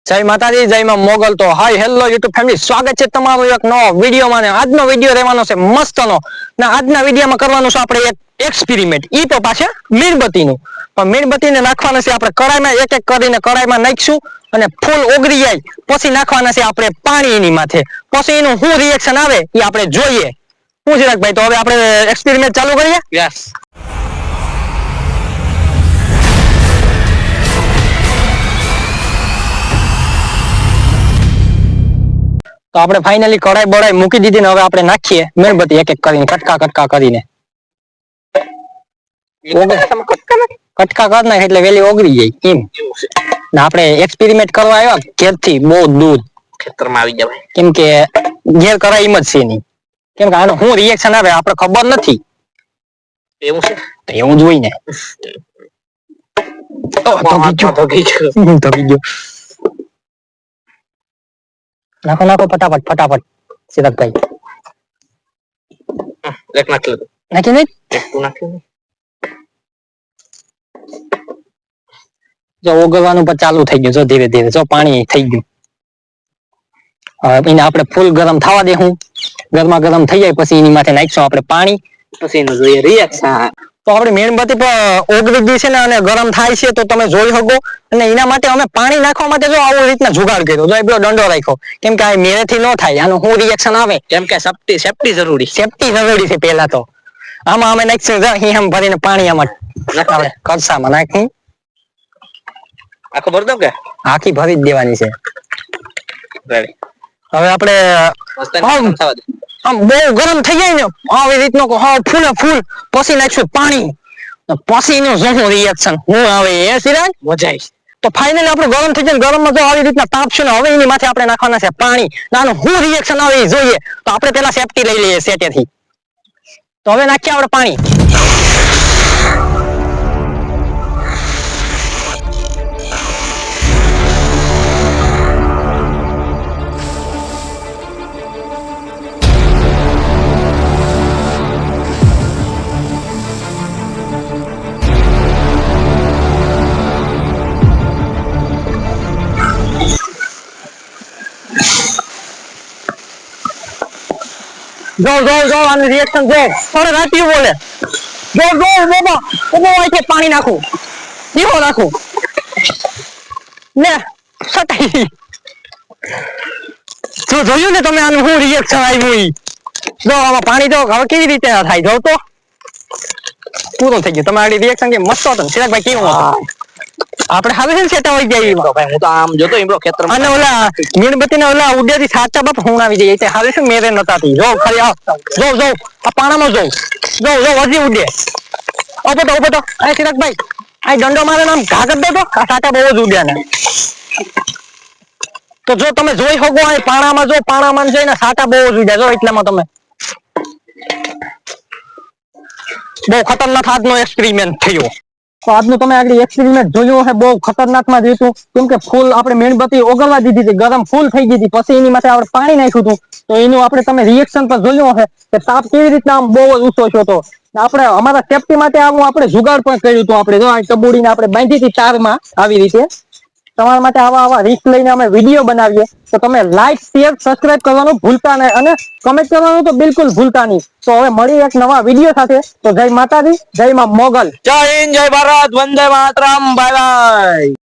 જય માતાજી, જય માં મોગલ. તો હાય હેલો યુટ્યુબ ફેમિલી, સ્વાગત છે તમારું એક નવો વિડીયોમાં. આજનો વિડીયો રહેવાનો છે મસ્તનો. ને આજના વિડીયોમાં કરવાનું છે આપણે એક એક્સપેરિમેન્ટ, ઈ તો પાછા મીણબત્તીનું. પણ મીણબત્તીને નાખવાના છે આપણે કડાઈમાં, એક એક કરીને કડાઈમાં નાખશું અને ફૂલ ઓગળી જાય પછી નાખવાના છે આપણે પાણી એની માથે. પછી એનું શું રિએક્શન આવે એ આપણે જોઈએ. શું ચિરાગભાઈ, તો હવે આપણે એક્સપેરિમેન્ટ ચાલુ કરીએ? યસ. તો આપણે ફાઇનલી કડાઈ બડાઈ મૂકી દીધી ને હવે આપણે નાખીએ મીણબત્તી એક એક કરીને, કટકા કટકા કરીને. કટકા કરી નાખ એટલે વેલી ઓગળી જાય એમ. ને આપણે એક્સપેરિમેન્ટ કરવા આવ્યા ઘેરથી બહુ દૂર ખેતરમાં આવી જવાય, કેમ કે ઘેર કરાય એમ જ છે નહીં. કેમ કે આનું શું રિએક્શન આવે આપણે ખબર નથી. એવું છે તો એવું જ હોય ને. ધગી ગયો. નાખો નાખો ફટાફટ ફટાફટ સિદ્ધાર્થભાઈ. એક નાખી લીધું. નાખી નહીં? એક તું નાખી દે. જો ઓગળવાનું પણ ચાલુ થઈ ગયું, જો ધીરે ધીરે જો પાણી થઈ ગયું. એને આપણે ફૂલ ગરમ થવા દેવું. ગરમા ગરમ થઈ જાય પછી એની માથે નાખશું આપણે પાણી. પછી એનું જોઈએ રિએક્શન. તો આપણે મીણબત્તી પર ઓગળી ગઈ છે ને અને ગરમ થાય છે તો તમે જોઈ શકો. અને એના માટે અમે પાણી નાખવા માટે જો આવી રીતના જુગાડ કર્યો, જો એટલો દંડો રાખ્યો. કેમ કે આ મેરેથી ન થાય, આનું શું રિએક્શન આવે. કેમ કે સેફટી જરૂરી. સેફટી જરૂરી છે પહેલા તો. આમાં અમે નાખશું જો અહીં ભરીને પાણી આમાં આપણે કળસામાં નાખી. આખો ભર દઉં કે આખી ભરી જ દેવાની છે. રેડી. હવે આપણે આમ બહુ ગરમ થઈ જાય ને આવી રીતનો ફૂલે ફૂલ પછી નાખશું પાણી. પછી નું શું રિએક્શન હું આવે એ સિરાજ મજા આવી. તો ફાઇનલી આપણું ગરમ થઈ જાય, ગરમમાં જો આવી રીતના તાપશે ને હવે એની માથે આપણે નાખવાના છે પાણી. નાનું શું રિએક્શન આવે એ જોઈએ. તો આપણે પેલા સેફટી લઈ લઈએ સેટેથી. તો હવે નાખીએ આપણે પાણી. જો જો જો આનું રિએક્શન જો. અરે રાત્યું બોલે. જો જો બાબા ઉભો હોય છે, પાણી નાખું દીવો નાખું ને સટાઈ. જો જોયું ને તમે આનું શું રિએક્શન આવ્યું ઈ. જો આમાં પાણી તો હવે કેવી રીતે થાય જો તો. પૂરો થઈ ગયો. તમારી રિએક્શન કે મસ્ત હતો ને ચિરાગભાઈ, કેવું હતું? આપણે હવે છે સેટા હોય ગયા ભાઈ હું તો આમ જોતો એમનો ખેતરમાં. અને ઓલા મીણબત્તી ને ઓલા ઉડેથી સાચા બાપ હું આવી જાય એટલે હવે શું મેરે નતાતી. જો ખરી જો જો આ પાણામાં જો જો જો હજી ઉડે. ઓપો તો આ ચિરાગભાઈ આ દંડો મારે નામ ઘા કરી દો તો આ સાચા બહુ જ ઉડ્યા ને. તો જો તમે જોઈ શકો આ પાણામાં જો પાણામાં જઈને સાચા બહુ જ ઉડ્યા જો એટલામાં તમે. બહુ ખતરનાક આજનો એક્સપેરિમેન્ટ થયો. તો આજનું તમે આગળ એક્સપેરિમેન્ટ જોયું હશે, બહુ ખતરનાક માં જોયું. કેમ કે ફૂલ આપણે મીણબત્તી ઓગળવા દીધી હતી, ગરમ ફૂલ થઈ ગઈ હતી, પછી એની માટે આપણે પાણી નાખ્યું હતું. તો એનું આપણે તમે રિએક્શન પર જોયું હશે કે તાપ કેવી રીતના આમ બહુ જ ઊંચો થયો હતો. આપણે અમારા સેફટી માટે આવું આપણે જુગાડ પણ કર્યું હતું. આપણે જો આ કબૂડીને આપણે બાંધી હતી તારમાં આવી રીતે. તમારા માટે આવા રિસ્ક લઈને અમે વિડીયો બનાવીએ. તો તમે લાઈક શેર સબસ્ક્રાઇબ કરવાનું ભૂલતા નહીં અને કમેન્ટ કરવાનું તો બિલકુલ ભૂલતા નહીં. તો હવે મળી એક નવા વિડીયો સાથે. તો જય માતાજી, જય માં મોગલ. જય હિન્દ, જય ભારત, વંદે માતરમ. Bye by.